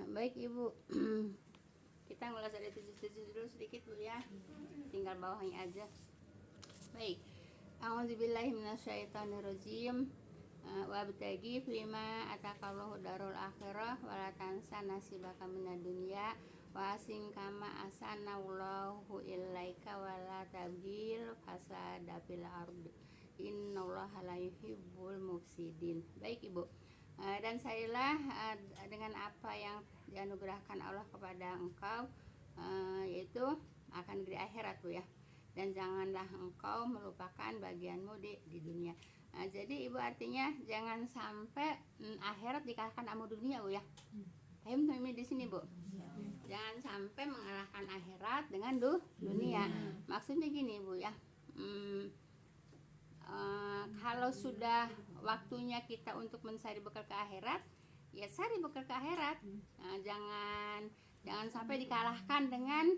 Baik Ibu, kita ngulas ada 77 dulu sedikit Bu ya, tinggal bawahnya aja. Baik, a'udzubillahi minasyaitonirrajim. Wabtagi fima atakallahu darul akhirah wala tansa nasibaka minad dunya wa asin kama asanallahu ilaika wala tabgil fasada fil ardi innallaha la yuhibbul mufsidin. Baik Ibu, dan sailah dengan apa yang dianugerahkan Allah kepada engkau, yaitu akan di akhirat Bu ya, dan janganlah engkau melupakan bagianmu di dunia. Jadi Ibu artinya jangan sampai akhirat dikalahkan sama dunia Bu ya. Paham tuh di sini Bu? Jangan sampai mengalahkan akhirat dengan dunia. Maksudnya gini Bu ya. Kalau sudah waktunya kita untuk mencari bekal ke akhirat, ya cari bekal ke akhirat. Jangan sampai dikalahkan dengan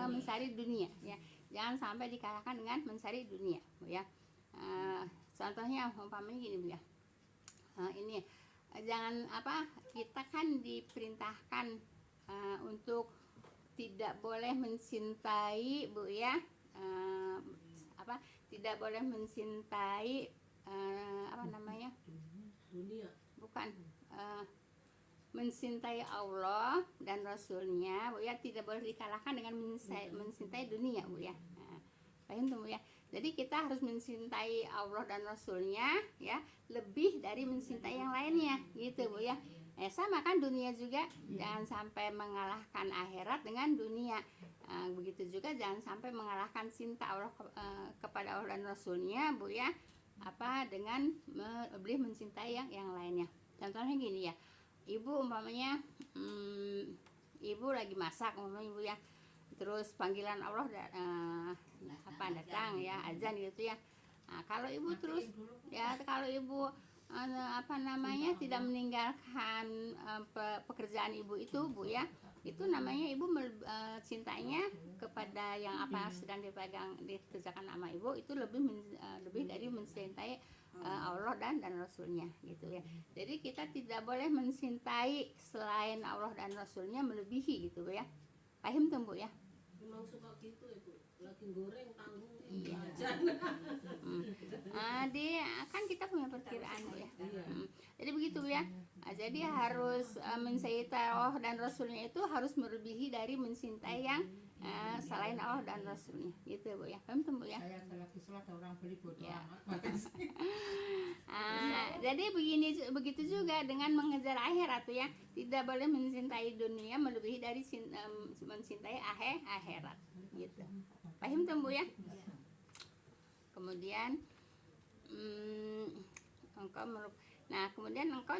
mencari dunia ya. Jangan sampai dikalahkan dengan mencari dunia Bu ya. Contohnya umpamanya gini Bu ya. Ini jangan kita kan diperintahkan untuk tidak boleh mencintai Bu ya, tidak boleh mencintai dunia, bukan, mencintai Allah dan Rasulnya Bu ya, tidak boleh dikalahkan dengan mencintai dunia Bu ya. Paham tuh Bu ya. Jadi kita harus mencintai Allah dan Rasulnya ya, lebih dari mencintai yang lainnya gitu Bu ya. Sama kan dunia juga, jangan sampai mengalahkan akhirat dengan dunia. Begitu juga jangan sampai mengalahkan cinta Allah kepada Allah dan Rasulnya Bu ya, dengan lebih mencintai yang lainnya. Contohnya gini ya, Ibu umpamanya Ibu lagi masak umpamanya Bu ya, terus panggilan Allah datang ya, azan gitu ya. Kalau Ibu terus ya, kalau Ibu tidak meninggalkan pekerjaan Ibu itu Bu ya, itu namanya Ibu cintanya kepada yang sedang dikerjakan sama Ibu itu lebih dari mencintai Allah dan Rasulnya gitu ya. Jadi kita tidak boleh mencintai selain Allah dan Rasulnya melebihi gitu Bu ya. Paham tuh Bu ya? Memang suka gitu ya Bu, lagi goreng tanggung kan kita punya perkiraan Bu ya. Jadi begitu Bu ya. Jadi harus mencintai Allah dan Rasulnya itu harus melebihi dari mencintai yang selain Allah dan Rasulnya gitu Bu ya. Paham tuh Bu ya? Saya lagi sholat orang beli bodoh Ya. amat. Jadi begitu juga dengan mengejar akhirat tuh ya, tidak boleh mencintai dunia melebihi dari mencintai akhirat gitu. Paham tuh Bu ya? Kemudian kemudian engkau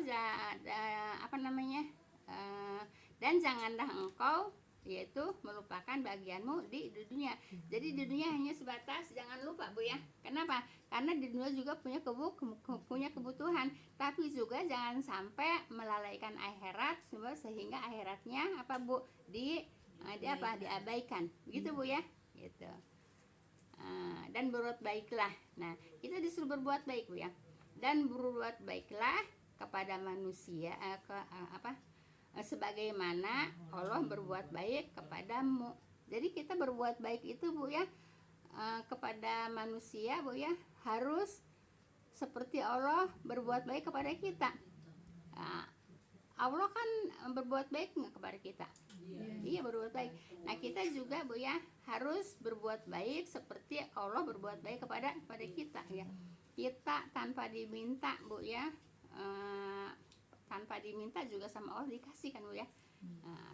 dan janganlah engkau yaitu melupakan bagianmu di dunia. Jadi di dunia hanya sebatas jangan lupa Bu ya. Kenapa? Karena di dunia juga punya kebutuhan, tapi juga jangan sampai melalaikan akhirat sehingga akhiratnya Bu diabaikan. Begitu Bu ya. Gitu. Dan berbuat baiklah. Nah, kita disuruh berbuat baik Bu ya. Dan berbuat baiklah kepada manusia sebagaimana Allah berbuat baik kepadamu. Jadi kita berbuat baik itu Bu ya, kepada manusia Bu ya, harus seperti Allah berbuat baik kepada kita. Allah kan berbuat baik nggak kepada kita? Iya, berbuat baik. Nah, kita juga Bu ya harus berbuat baik seperti Allah berbuat baik kepada kita ya. Kita tanpa diminta Bu ya, tanpa diminta juga sama Allah dikasih kan Bu ya.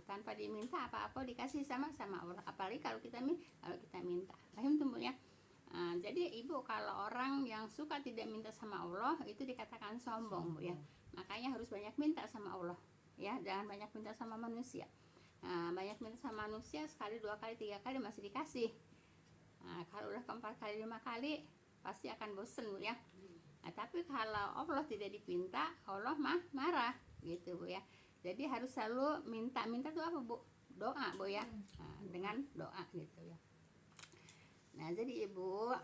Tanpa diminta apa-apa dikasih sama Allah, apalagi kalau kita minta. Paham tuh Bu ya? Jadi Ibu, kalau orang yang suka tidak minta sama Allah itu dikatakan sombong Bu ya. Makanya harus banyak minta sama Allah ya, jangan banyak minta sama manusia. Banyak minta sama manusia sekali, 2 kali, 3 kali masih dikasih. Kalau udah 4 kali, 5 kali pasti akan bosen Bu ya. Tapi kalau Allah tidak dipinta, Allah marah gitu Bu ya. Jadi harus selalu minta tuh apa Bu? Doa Bu ya. Dengan doa gitu ya. Nah, jadi Ibu,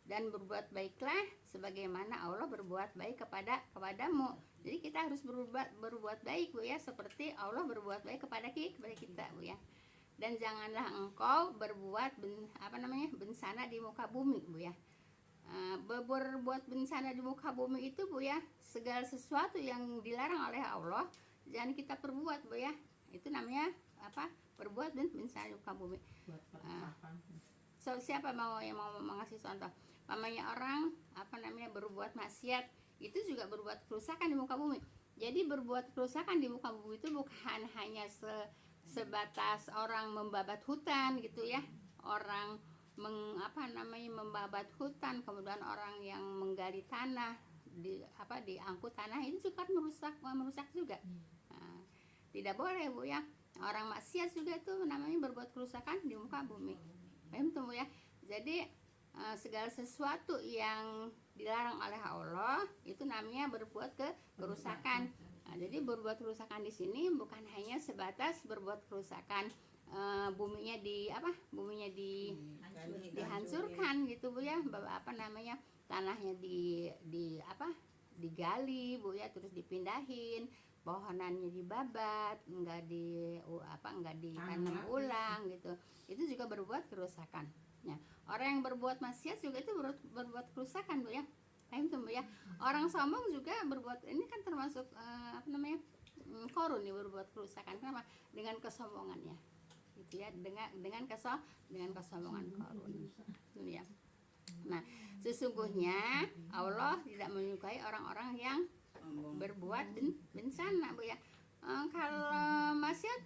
dan dan berbuat baiklah sebagaimana Allah berbuat baik kepadamu. Jadi kita harus berbuat baik Bu ya, seperti Allah berbuat baik kepada kita Bu ya. Dan janganlah engkau berbuat bencana di muka bumi Bu ya. Berbuat bencana di muka bumi itu Bu ya, segala sesuatu yang dilarang oleh Allah jangan kita perbuat Bu ya. Itu namanya berbuat bencana di muka bumi. Buat percakapan. So, siapa yang mau mengasih contoh? Pamannya orang berbuat maksiat, itu juga berbuat kerusakan di muka bumi. Jadi berbuat kerusakan di muka bumi itu bukan hanya sebatas orang membabat hutan gitu ya, orang membabat hutan, kemudian orang yang menggali tanah, diangkut tanah, itu juga merusak juga. Nah, tidak boleh Bu ya. Orang maksiat juga itu namanya berbuat kerusakan di muka bumi. Paham tuh Bu ya. Jadi segala sesuatu yang dilarang oleh Allah itu namanya berbuat kerusakan. Nah, jadi berbuat kerusakan di sini bukan hanya sebatas berbuat kerusakan buminya dihancurkan gitu Bu ya. Tanahnya digali Bu ya, terus dipindahin, pohonannya dibabat, enggak ditanam ulang gitu. Itu juga berbuat kerusakan. Ya, orang yang berbuat maksiat juga itu berbuat kerusakan Bu ya. Paham tuh Bu ya. Orang sombong juga berbuat, ini kan termasuk korun nih, berbuat kerusakan. Kenapa? Dengan kesombongannya. Gitu ya, dengan kesombongan korun. Itu ya. Nah, sesungguhnya Allah tidak menyukai orang-orang yang berbuat bencana Bu ya. Kalau maksiat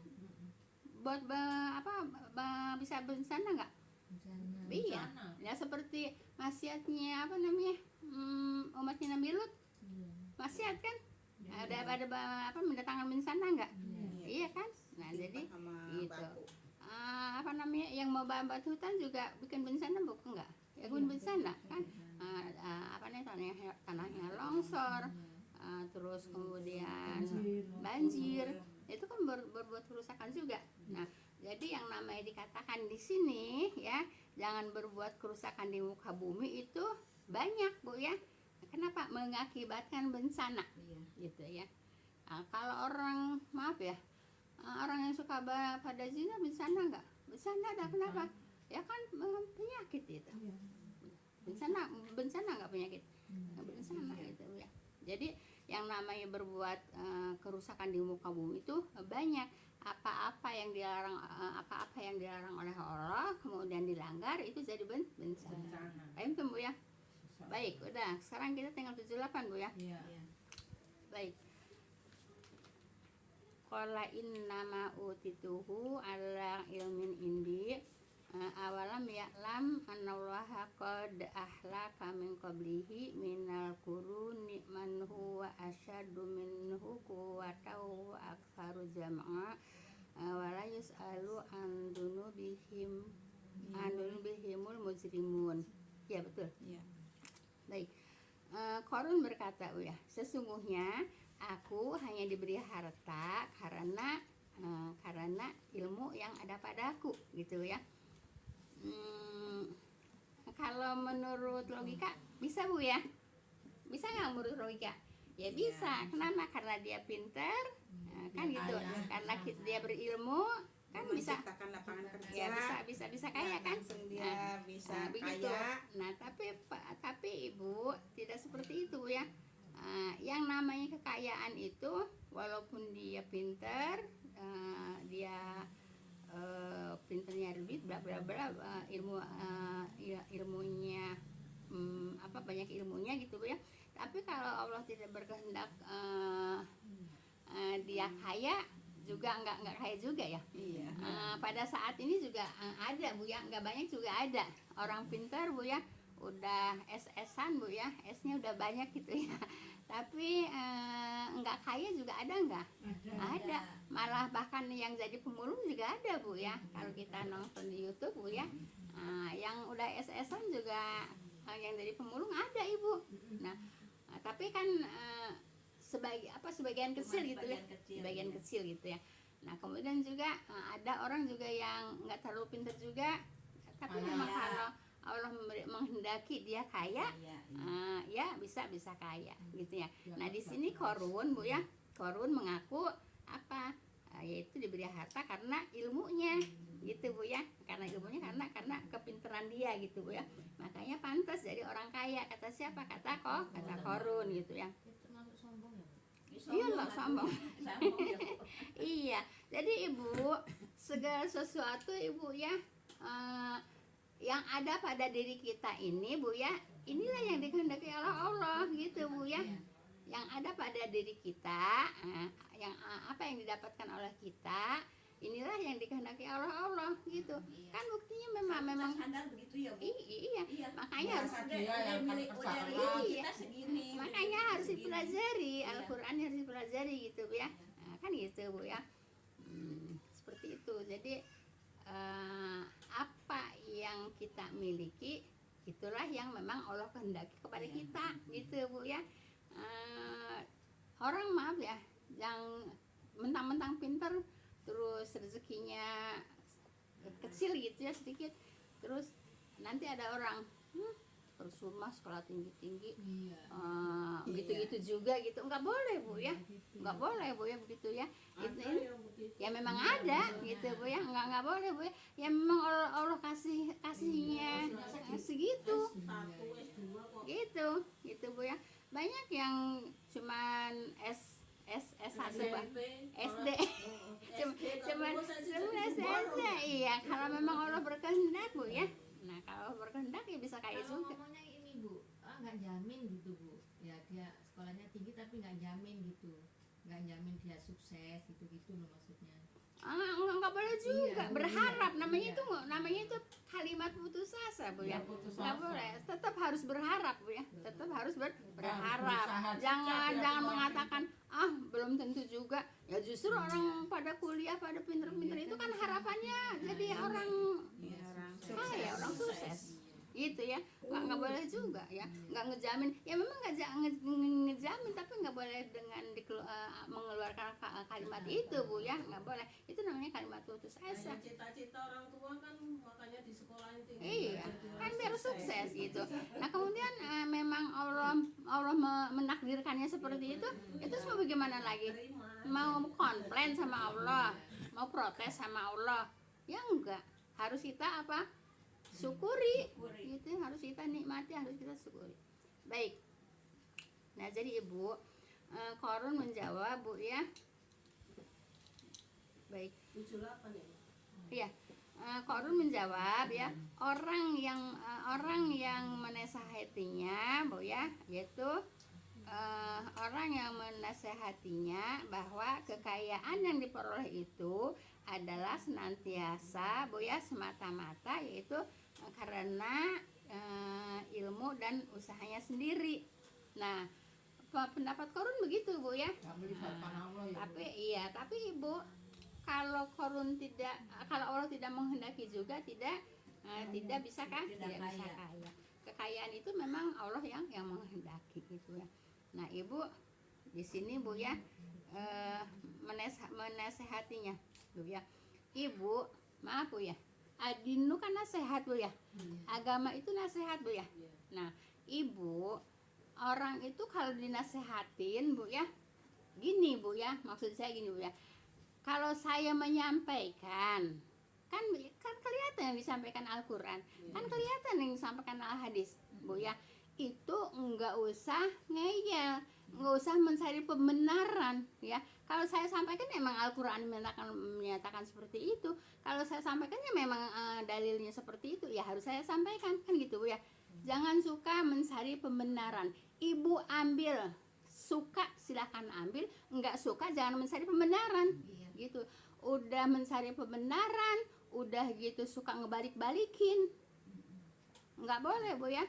bisa bencana nggak? Iya. Ya seperti maksiatnya umatnya Nabi Lut. Maksiat kan? Ada mendatangkan bencana nggak? Iya kan? Nah jadi gitu. Yang mau babat hutan juga bikin bencana bukan nggak? Ya bikin bencana kan? Tanahnya longsor, terus kemudian banjir, itu kan berbuat kerusakan juga. Nah, jadi yang namanya dikatakan di sini ya, jangan berbuat kerusakan di muka bumi itu banyak Bu ya. Kenapa? Mengakibatkan bencana, gitu ya. Nah, kalau orang orang yang suka pada zina bencana nggak? Bencana ada, kenapa? Ya kan penyakit itu. Bencana nggak penyakit? Bencana gitu ya. Jadi yang namanya berbuat kerusakan di muka bumi itu banyak. Apa-apa yang dilarang oleh Allah kemudian dilanggar itu jadi bencana. Paham tuh Bu ya? Baik, udah. Sekarang kita tinggal 78 Bu ya. Iya. Baik. Qala innama utituhu ala ilmin indi awalam ya'lam annallaha qad ahlaka min qablihi minal quruni man huwa asyaddu minhu quwwatan wa aktsaru jam'a wa la yus'alu an dunubihimul mujrimun. Ya betul. Iya. Baik. Qarun berkata, ya, sesungguhnya aku hanya diberi harta karena ilmu yang ada padaku, gitu ya. Kalau menurut logika bisa Bu ya? Bisa nggak menurut logika? Ya bisa. Kenapa? Karena dia pintar, kan gitu. Karena dia berilmu, kan bisa. Menciptakan lapangan kerja. Ya bisa kaya kan? Langsung dia bisa begitu. kaya. Nah tapi Ibu tidak seperti itu ya. Yang namanya kekayaan itu walaupun dia pintar, dia pinternya duit ilmunya banyak ilmunya gitu Bu ya. Tapi kalau Allah tidak berkehendak dia kaya juga nggak kaya juga ya. Iya. Pada saat ini juga ada Bu ya, nggak banyak juga ada orang pintar Bu ya, udah S-an Bu ya, S-nya udah banyak gitu ya. Tapi nggak kaya juga ada nggak? Ada. Malah bahkan yang jadi pemulung juga ada Bu ya. Kalau kita nonton di YouTube Bu ya, yang udah S-an juga yang jadi pemulung ada Ibu. Nah, tapi kan sebagian kecil gitu ya, sebagian kecil gitu ya. Nah kemudian juga ada orang juga yang nggak terlalu pintar juga, tapi memang kalau Allah menghendaki dia kaya, Iya, ya bisa kaya gitu ya. Nah di sini Korun Bu ya, Korun mengaku apa? Yaitu diberi harta karena ilmunya gitu Bu ya, karena ilmunya karena kepintaran dia gitu Bu ya, makanya pantas jadi orang kaya. Kata siapa? Kata Korun gitu ya. Termasuk sombong ya, Bu? Iya lah, sombong. Sombong ya, Bu. Iya, jadi Ibu segala sesuatu Ibu ya, yang ada pada diri kita ini Bu ya, inilah yang dikehendaki Allah gitu Bu ya. Yang ada pada diri kita, yang apa yang didapatkan oleh kita, inilah yang dikehendaki Allah gitu. Kan buktinya memang Sadar begitu ya, Bu. iya, Iya. makanya harus Dia yang milik kesalahan. Iya. Kita segini. makanya harus segini. dipelajari, Iya. Al-Qur'an harus dipelajari gitu Bu ya. Nah, kan gitu Bu ya. Seperti itu. Jadi apa yang kita miliki itulah yang memang Allah kehendaki kepada kita gitu Bu ya. Orang maaf ya, yang mentang-mentang pinter terus rezekinya kecil gitu ya, sedikit, terus nanti ada orang persuma sekolah tinggi-tinggi, Iya. gitu-gitu juga gitu, nggak boleh Bu ya, nggak boleh Bu ya begitu ya. Ada Itu yang begitu. ya memang ada gitu Bu ya, nggak boleh Bu ya. Ya memang Allah kasihnya segitu S1, S2 kok. gitu Bu ya. Banyak yang cuman S1 Pak, SD. cuman SD. Iya, kalau memang Allah berkehendak Bu ya. Nah kalau berkehendak ya bisa kayak Kalau juga. ngomongnya ini Bu, nggak jamin gitu Bu. Ya dia sekolahnya tinggi tapi nggak jamin gitu. Nggak jamin dia sukses gitu-gitu loh maksudnya. Nggak boleh juga Iya, berharap, iya, namanya iya. itu kalimat putus asa Bu ya. Ya, putus Nggak asa. boleh, tetap harus berharap Bu ya, tetap harus berharap. berusaha Jangan sejak ya, jangan Bu. mengatakan belum tentu juga. Ya justru orang pada kuliah, pada pinter-pinter itu kan harapannya jadi orang Iya, Orang kaya, orang sukses gitu ya. Nggak boleh juga ya, nggak ngejamin. Ya memang ngejamin, tapi nggak boleh dengan mengeluarkan kalimat itu Bu ya, nggak boleh. Itu namanya kalimat putus asa. Hanya cita-cita orang tua kan makanya di sekolahin tinggi. Iya, Jadi orang kan biar sukses gitu. Nah kemudian memang Allah menakdirkannya seperti itu semua bagaimana lagi? terima. Mau komplain sama Allah, mau protes sama Allah, ya enggak. Harus kita apa? Syukuri, gitu. Harus kita nikmati, harus kita syukuri. Baik. Nah jadi Ibu, Korun menjawab Bu ya. Baik. 78 ya. Iya, Korun menjawab ya, orang yang menasehatinya Bu ya, yaitu orang yang menasehatinya bahwa kekayaan yang diperoleh itu adalah senantiasa Bu ya, semata-mata yaitu karena ilmu dan usahanya sendiri. Nah pendapat Korun begitu Bu ya. Nggak melibatkan Allah ya, Bu. Tapi Ibu, kalau Allah tidak menghendaki juga tidak bisa kan? Tidak Bisa kaya. kaya. Kekayaan itu memang Allah yang menghendaki gitu ya. Nah Ibu di sini Bu ya, menasehatinya Bu ya. Ibu, maaf Bu ya, adinu kan nasihat Bu ya. Agama itu nasihat Bu ya. Nah Ibu, orang itu kalau dinasehatin Bu ya, gini Bu ya, maksud saya gini Bu ya, kalau saya menyampaikan kan kelihatan yang disampaikan Al-Quran, kan kelihatan yang disampaikan Al-Hadis Bu ya, itu enggak usah ngeyel, enggak usah mencari pembenaran ya. Kalau saya sampaikan emang Al-Quran menyatakan seperti itu, kalau saya sampaikannya memang dalilnya seperti itu, ya harus saya sampaikan kan gitu Bu ya. Jangan suka mencari pembenaran. Ibu ambil, suka silakan ambil, enggak suka jangan mencari pembenaran gitu. Udah mencari pembenaran, udah gitu suka ngebalik-balikin, nggak boleh Bu ya.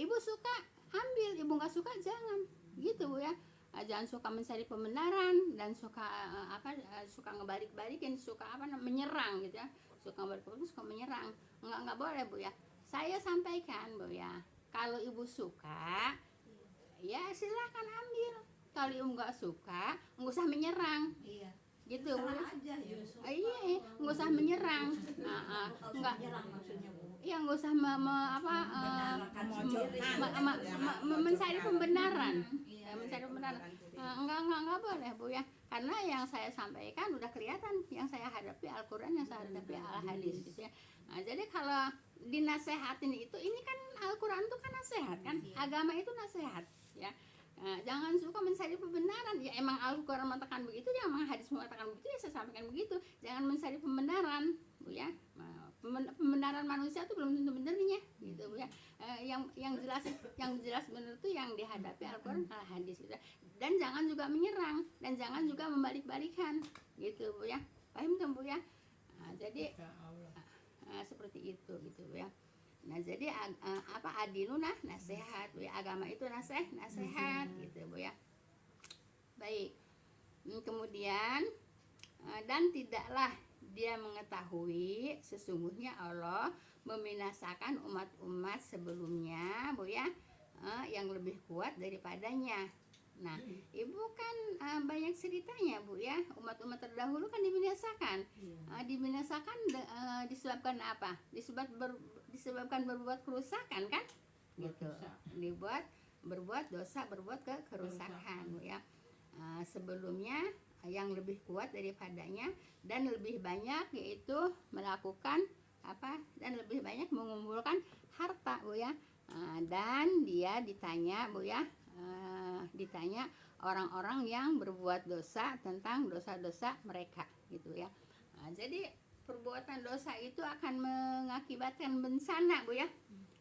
Ibu suka ambil, ibu nggak suka jangan gitu Bu ya. Jangan suka mencari pembenaran dan suka suka ngebalik-balikin, suka menyerang gitu ya, suka ngebalik-balikin, suka menyerang, nggak boleh Bu ya. Saya sampaikan Bu ya, kalau ibu suka ya silahkan ambil, kalau ibu nggak suka nggak usah menyerang. Iya. gitu Bu. Salah aja ya. Iya, nggak usah menyerang. Nggak, Menyerang maksudnya Bu. iya nggak usah Membenarkan sendiri. mencari pembenaran. Iya. Ya, mencari pembenaran. Enggak boleh Bu ya. Karena yang saya sampaikan udah kelihatan, yang saya hadapi Al-Qur'an, yang saya hadapi Al-Hadis gitu ya. Nah, jadi kalau dinasehatin itu, ini kan Al-Qur'an itu kan nasihat kan, agama itu nasihat ya. Nah, jangan suka mencari pembenaran. Ya emang Al-Qur'an mengatakan begitu, ya emang hadis mengatakan begitu, ya saya sampaikan begitu. Jangan mencari pembenaran Bu ya. Nah, pembenaran manusia itu belum tentu benernya gitu Bu ya. Yang jelas benar itu yang dihadapi Al-Qur'an, Al-Hadis gitu. Dan jangan juga menyerang, dan jangan juga membalik-balikan gitu Bu ya. Paham tuh Bu ya? Nah, jadi seperti itu gitu Bu ya. Nah, jadi adinuna nasihat Bu ya. Agama itu nasihat gitu Bu ya. Baik. Kemudian dan tidaklah dia mengetahui sesungguhnya Allah membinasakan umat-umat sebelumnya Bu ya, yang lebih kuat daripadanya. Nah, Ibu kan banyak ceritanya Bu ya, umat-umat terdahulu kan dibinasakan. Dibinasakan disebabkan apa? Disebabkan berbuat kerusakan kan? Gitu. Berbuat dosa, berbuat kerusakan Bu ya. Sebelumnya yang lebih kuat daripadanya dan lebih banyak, yaitu melakukan apa, dan lebih banyak mengumpulkan harta Bu ya. Dan dia ditanya Bu ya, ditanya orang-orang yang berbuat dosa tentang dosa-dosa mereka gitu ya. Jadi perbuatan dosa itu akan mengakibatkan bencana Bu ya.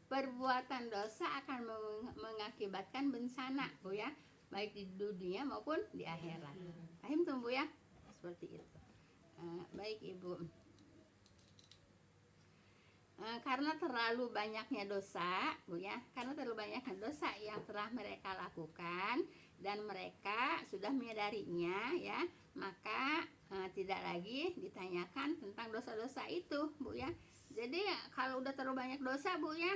Perbuatan dosa akan mengakibatkan bencana Bu ya, baik di dunia maupun di akhirat. Paham tuh Bu ya? Seperti itu. Baik Ibu. Karena terlalu banyaknya dosa Bu ya, karena terlalu banyaknya dosa yang telah mereka lakukan dan mereka sudah menyadarinya ya, maka tidak lagi ditanyakan tentang dosa-dosa itu Bu ya. Jadi kalau udah terlalu banyak dosa Bu ya,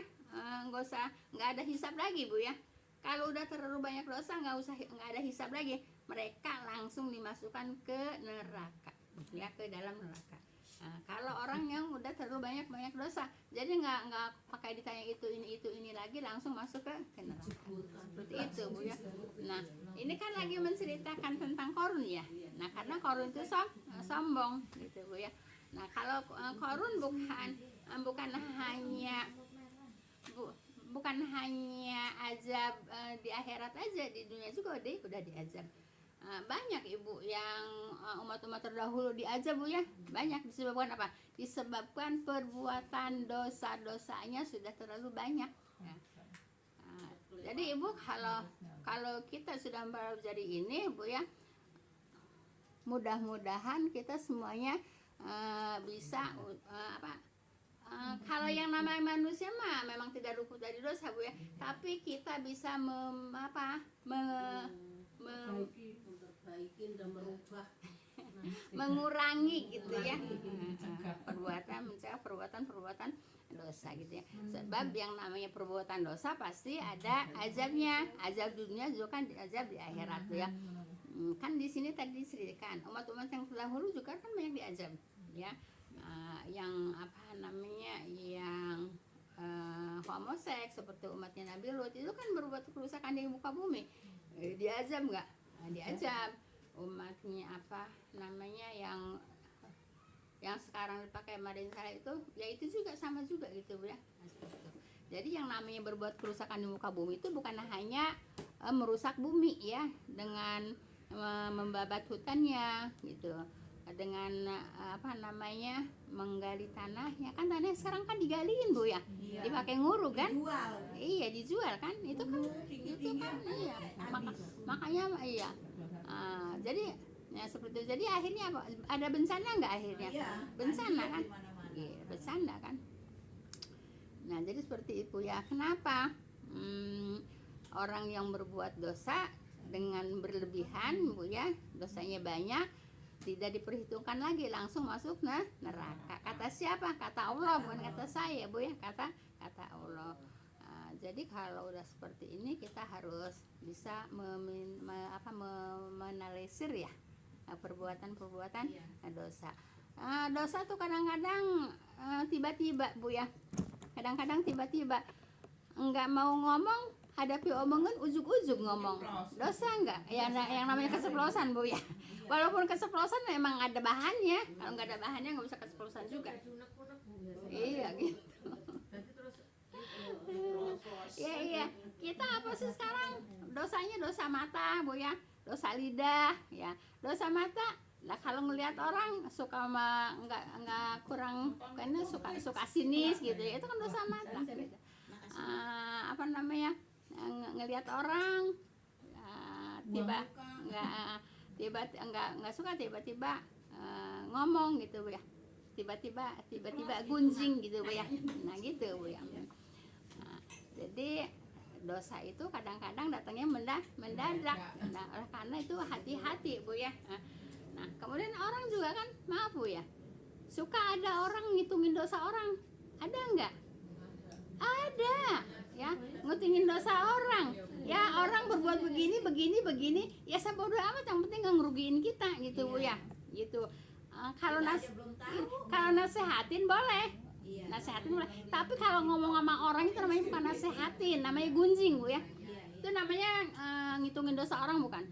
nggak ada hisab lagi Bu ya. Kalau udah terlalu banyak dosa nggak ada hisab lagi, mereka langsung dimasukkan ke neraka ya, ke dalam neraka. Nah, kalau orang yang udah terlalu banyak dosa, jadi nggak pakai ditanya ini lagi, langsung masuk ke neraka. Seperti itu Bu ya. Nah, ini kan lagi menceritakan tentang Korun ya. Nah, karena Korun itu sombong gitu Bu ya. Nah, kalau Korun bukan hanya azab di akhirat aja, di dunia juga udah diazab. Banyak Ibu yang umat-umat terdahulu diazab Bu ya. Banyak disebabkan apa? Disebabkan perbuatan dosa-dosanya sudah terlalu banyak. Jadi Ibu, kalau kita sudah mempelajari ini Bu ya, mudah-mudahan kita semuanya bisa kalau yang namanya manusia mah memang tidak luput dari dosa Bu ya, tapi kita bisa memperbaiki dan merubah, mengurangi gitu ya, perbuatan dosa gitu ya. Sebab yang namanya perbuatan dosa pasti ada azabnya, azab dunia juga kan azab di akhirat ya. Kan di sini tadi diceritakan umat-umat yang terdahulu juga kan banyak diazab ya. Yang yang homoseks seperti umatnya Nabi Lut itu kan berbuat kerusakan di muka bumi, diazab nggak? Diazab. Umatnya yang sekarang dipakai Madin Saleh itu, ya itu juga sama juga gitu ya. Jadi yang namanya berbuat kerusakan di muka bumi itu bukan hanya merusak bumi ya, dengan membabat hutannya gitu, dengan menggali tanahnya. Kan tanahnya sekarang kan digaliin Bu ya, dipakai nguru kan, iya dijual kan, itu kan iya, makanya iya. Jadi ya seperti itu. Jadi akhirnya apa, ada bencana nggak akhirnya? Bencana kan, iya bencana kan. Nah jadi seperti itu ya. Kenapa orang yang berbuat dosa dengan berlebihan Bu ya, dosanya banyak, tidak diperhitungkan lagi, langsung masuk neraka. Kata siapa? Kata Allah, bukan kata saya Bu ya, kata Allah. Jadi kalau udah seperti ini kita harus bisa menanalisir ya, perbuatan-perbuatan Iya. dosa. Dosa tuh kadang-kadang tiba-tiba Bu ya. Kadang-kadang tiba-tiba nggak mau ngomong, hadapi omongan ujuk-ujuk ngomong. Dosa nggak? Yang namanya keseplosan Bu ya. Walaupun keseplosan memang ada bahannya. Kalau nggak ada bahannya nggak bisa keseplosan juga. Kayak unek-unek Bu biasanya. Iya gitu. Nanti terus Iya. Kita apa sih sekarang? Dosanya dosa mata Bu ya. Dosa lidah ya. Dosa mata. Nah kalau ngelihat orang suka nggak kurang karena suka sinis gitu ya. Itu kan dosa mata gitu. Apa namanya? Ngelihat orang tiba nggak suka tiba-tiba ngomong gitu Bu ya. Tiba-tiba gunjing gitu Bu ya. Nah gitu Bu ya. Nah, jadi dosa itu kadang-kadang datangnya mendadak. Nah, oleh karena itu hati-hati Bu ya. Nah, kemudian orang juga kan, maaf Bu ya, suka ada orang ngitungin dosa orang. Ada enggak? Ada, ya, ngitungin dosa orang. Ya, orang berbuat begini, ya bodo amat, yang penting nggak ngerugiin kita gitu Bu ya. Gitu. Kalau kalau nasehatin boleh. Iya. Nasehatin boleh. Tapi kalau ngomong sama orang itu namanya bukan nasehatin, namanya gunjing Bu ya. Itu namanya ngitungin dosa orang bukan?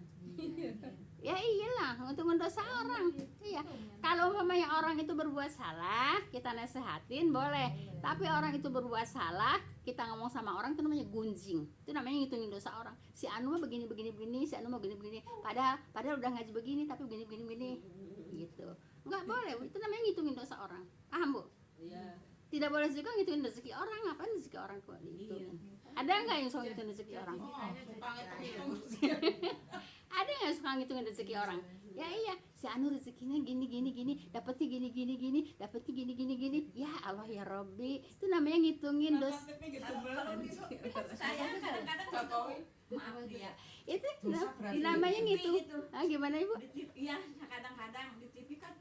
Ya iyalah, ngitungin dosa orang. Iya. Kalau umpamanya orang itu berbuat salah, kita nasehatin boleh. Tapi orang itu berbuat salah, kita ngomong sama orang itu namanya gunjing. Itu namanya ngitungin dosa orang. Si Anu mah begini, si Anu mah begini. Padahal udah ngaji begini tapi begini. Gitu. Enggak boleh, itu namanya ngitungin dosa orang. Paham Bu? Iya. Tidak boleh juga ngitungin rezeki orang. Ngapain rezeki orang kok dihitungin? Ada nggak yang suka ngitungin rezeki orang? Ada nggak suka ngitungin rezeki orang? Ya iya, si Anu rezekinya gini, dapetnya gini, dapetnya gini. Ya Allah ya Robbi, itu namanya ngitungin dosa. Saya kadang-kadang maaf ya. Itu namanya ngitung. Gimana Ibu? Di TV ya, kadang-kadang di TV kan,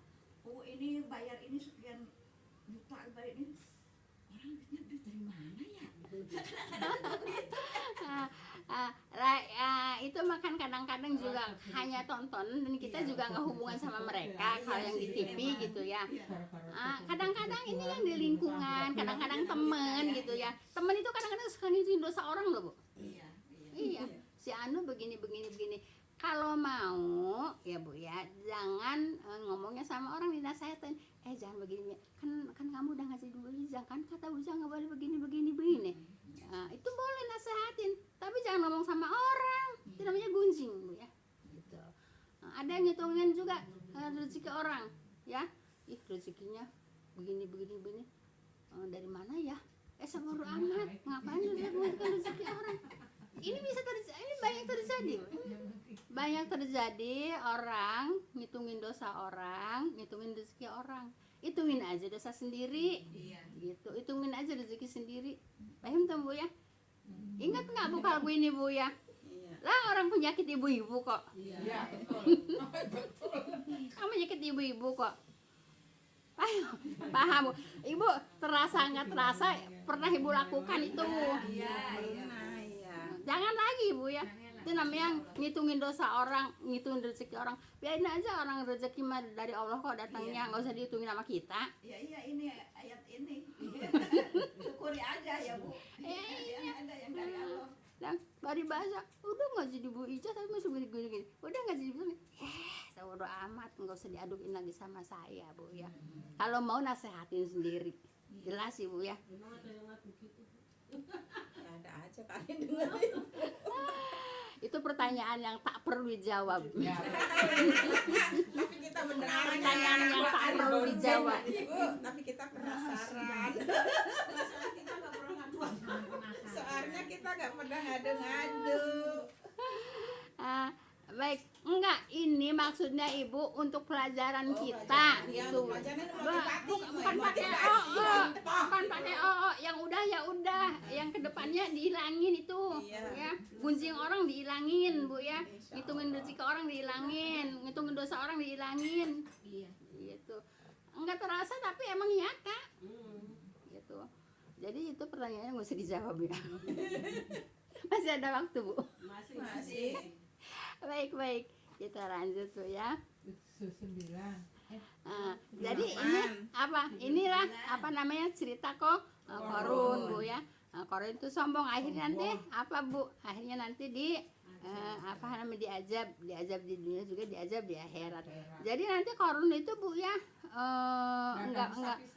ini bayar ini sekian juta, bayar ini. Orang duitnya duit dari mana ya? Itu makan kadang-kadang juga hanya tonton dan kita juga nggak hubungan sama mereka kalau yang di TV gitu ya. Kadang-kadang ini yang di lingkungan, kadang-kadang temen gitu ya. Temen itu kadang-kadang suka ngituin dosa orang loh Bu. Iya. Si Anu begini. Kalau mau ya Bu ya, jangan ngomongnya sama orang, dinasehatin. Jangan begini. Kan kamu udah ngasih dua Ijang, kan kata Ujang nggak boleh begini. Itu boleh nasehatin, tapi jangan ngomong sama orang. Itu namanya gunjing Bu ya. Gitu. Ada yang ngitungin juga rezeki orang, ya. Ih, rezekinya begini. Dari mana ya? Sebodo amat. Ngapain lu ngitungin rezeki orang? Ini bisa terjadi, ini banyak terjadi orang ngitungin dosa orang, ngitungin rezeki orang. Hitungin aja dosa sendiri. Gitu. Hitungin aja rezeki sendiri. Paham tuh Bu ya? Ingat nggak Bu kalau ini Bu ya? Lah orang penyakit ibu-ibu kok. Iya, betul. Kamu penyakit ibu-ibu kok. Paham Bu? Ibu terasa nggak terasa pernah Ibu lakukan itu. Iya. Jangan lagi Bu ya. Itu namanya ngitungin dosa orang, ngitungin rezeki orang. Biarin aja orang rezeki mah dari Allah kok datangnya, nggak usah dihitungin sama kita. Iya, ini ayat ini. Syukuri aja ya Bu. Iya. Ada yang dari Allah. Dan bari bahasa, udah nggak jadi Bu Ija tapi masih gini. Udah nggak jadi begini. Bodo amat, nggak usah diadukin lagi sama saya Bu ya. Kalau mau nasehatin sendiri, jelas sih Bu ya. Ada aja kalian dengerin. Itu pertanyaan yang tak perlu dijawab. Tapi kita beneran. Pertanyaan yang tak perlu dijawab. Bu, tapi kita penasaran. Masalah kita nggak pernah ngadu. Soalnya kita nggak pernah ngadu-ngadu. Baik, enggak, ini maksudnya Ibu untuk pelajaran kita gitu. Bukan pakai yang udah ya udah, yang kedepannya dihilangin itu ya. Gunjing orang dihilangin Bu ya. Ngitungin rezeki orang dihilangin, ngitungin dosa orang dihilangin. Gitu. Enggak terasa tapi emang nyata. Gitu. Jadi itu pertanyaannya nggak usah dijawab ya. Masih ada waktu Bu. Masih. Baik, kita lanjut Bu ya. Jadi ini apa? Inilah apa namanya cerita kok Korun Bu ya. Korun itu sombong, akhirnya nanti apa Bu? Akhirnya nanti apa namanya diazab di dunia juga, diazab di akhirat. Jadi nanti Korun itu Bu ya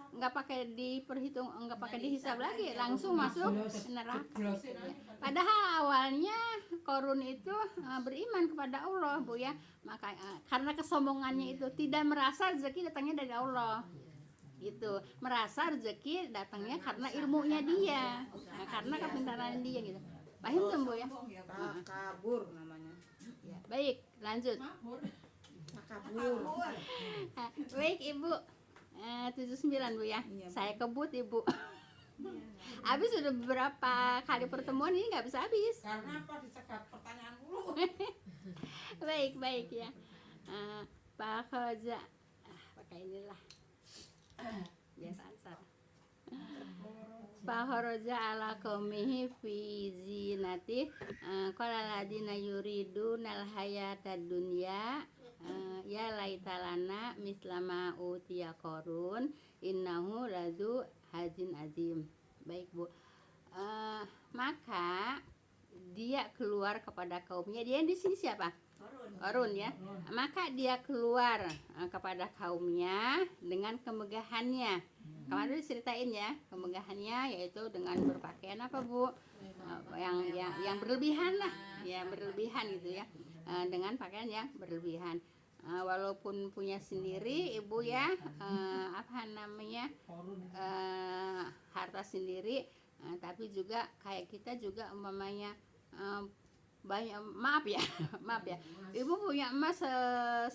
enggak pakai diperhitung, enggak pakai dihisab lagi, langsung masuk neraka. Padahal awalnya Korun itu beriman kepada Allah Bu ya. Maka karena kesombongannya itu tidak merasa rezeki datangnya dari Allah. Gitu. Merasa rezeki datangnya karena ilmunya dia. Karena kepintaran dia gitu. Paham tuh Bu ya? Takabur namanya. Ya, baik, lanjut. Takabur. Baik Ibu. 79 Bu ya. Iya, Bu. Saya kebut Ibu. Habis sudah beberapa kali pertemuan ini nggak bisa habis. Karena apa disekat pertanyaan dulu? Baik ya. Pak Khoza, pakai inilah biasa ansar. Pak Khoza ala qaumihi fi zinati qala ladina yuridunal hayatad dunya ya laitalana mislama utiya Qarun innahu ladu hazin azim. Baik Bu. Maka dia keluar kepada kaumnya. Dia di sini siapa? Korun ya. Maka dia keluar kepada kaumnya dengan kemegahannya. Kemarin diceritain ya, kemegahannya yaitu dengan berpakaian apa Bu? Yang berlebihan lah, ya berlebihan gitu ya. Dengan pakaian yang berlebihan. Walaupun punya sendiri Ibu ya, apa namanya? Harta sendiri, tapi juga kayak kita juga umpamanya banyak, maaf ya Ibu punya emas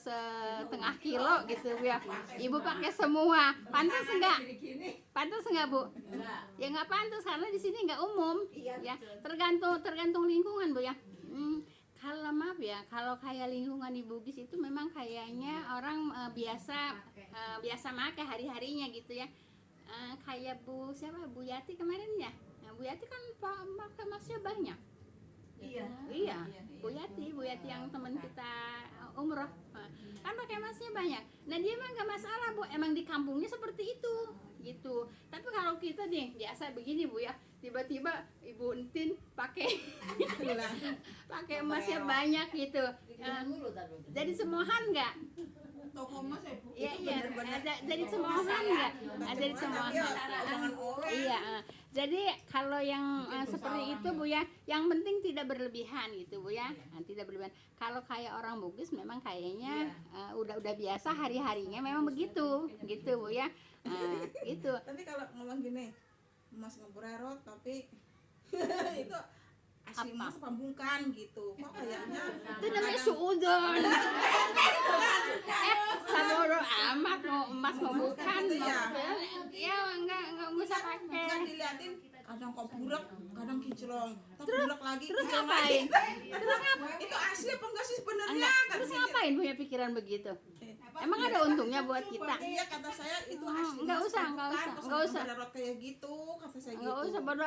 setengah kilo gitu ya, Ibu pakai semua, pantas enggak Bu? Ya nggak pantas karena di sini nggak umum ya, tergantung lingkungan Bu ya. Kalau maaf ya, kalau kayak lingkungan di Bugis itu memang kayaknya orang biasa makan hari-harinya gitu ya. Kayak Bu Yati kemarin ya. Nah, Bu Yati kan pakai emasnya banyak. Iya. Bu Yati yang teman kita umroh kan pakai emasnya banyak. Nah dia mah nggak masalah Bu, emang di kampungnya seperti itu gitu. Tapi kalau kita nih biasa begini Bu ya, tiba-tiba Ibu Entin pakai emasnya banyak gitu. Jadi semohan nggak? Toko emas ya Bu? Iya. Jadi semohan nggak? Jadi semohan. Iya. Jadi kalau yang seperti itu Bu ya, yang penting tidak berlebihan gitu Bu ya. Tidak berlebihan. Kalau kayak orang Bugis memang kayaknya udah biasa hari-harinya memang begitu gitu Bu ya. Itu. Tapi kalau ngomong gini, emas ngebrerot tapi itu asli emas pambungkan gitu. Kok kayaknya Itu namanya suudon. Saboro amat mau emas mau bukan ya enggak usah pakai. Kan diliatin kadang kok burak, kadang kinclong, Terus ngapain? Itu asli apa enggak sih sebenarnya? Terus ngapain punya pikiran begitu? Emang ada untungnya buat kita? Iya kata saya itu asli. Enggak usah. Berdarot kayak gitu kata saya gitu. Enggak usah bodo